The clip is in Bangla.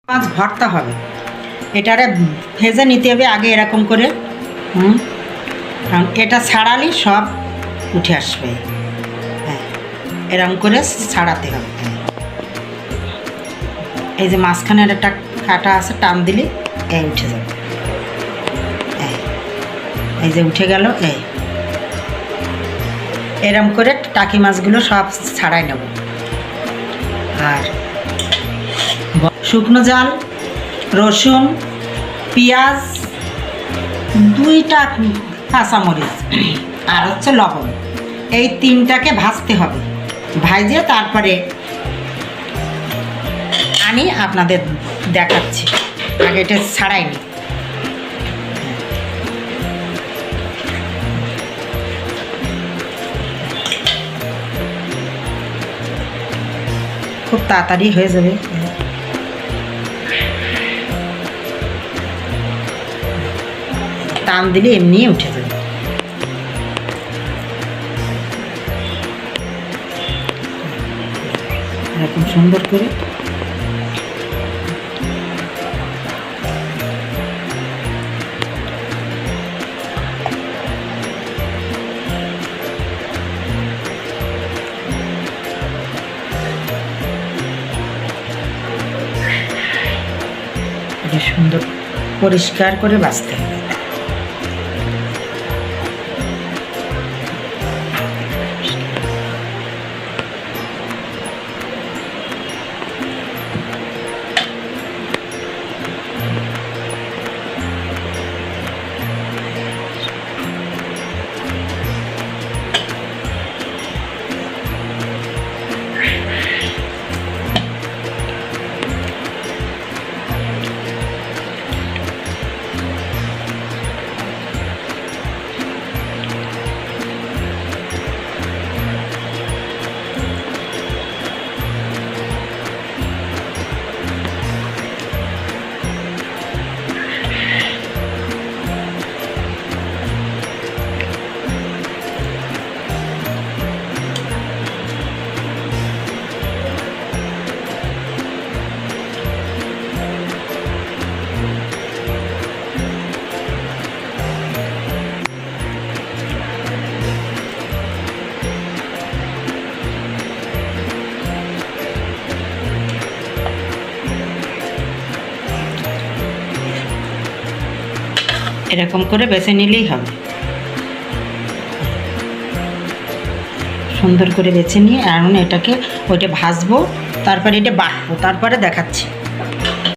মাছ ভর্তা হবে, এটারে ভেজে নিতে হবে আগে এরকম করে। কারণ এটা ছাড়ালেই সব উঠে আসবে। হ্যাঁ, এরকম করে ছাড়াতে হবে। এই যে মাঝখানের একটা কাটা আছে, টান দিলে এই উঠে যাবে। এই যে উঠে গেল। এরকম করে টাকি মাছগুলো সব ছাড়াই নেব। আর শুকনো জাল, রসুন, পেঁয়াজ, 2টা কাঁচামরিচ আর হচ্ছে লবণ, এই 3টাকে ভাজতে হবে। ভাজে তারপরে আমি আপনাদের দেখাচ্ছি। আগে এটা ছাড়াইনি। খুব তাড়াতাড়ি হয়ে যাবে। টান দিলে এমনি উঠে যাবে। এরকম সুন্দর করে সুন্দর পরিষ্কার করে বাছতে হবে। এরকম করে বেছে নিলেই হবে। সুন্দর করে বেছে নিয়ে এখন এটাকে ওইটা ভাজবো, তারপরে এটা বাটবো, তারপরে দেখাচ্ছি।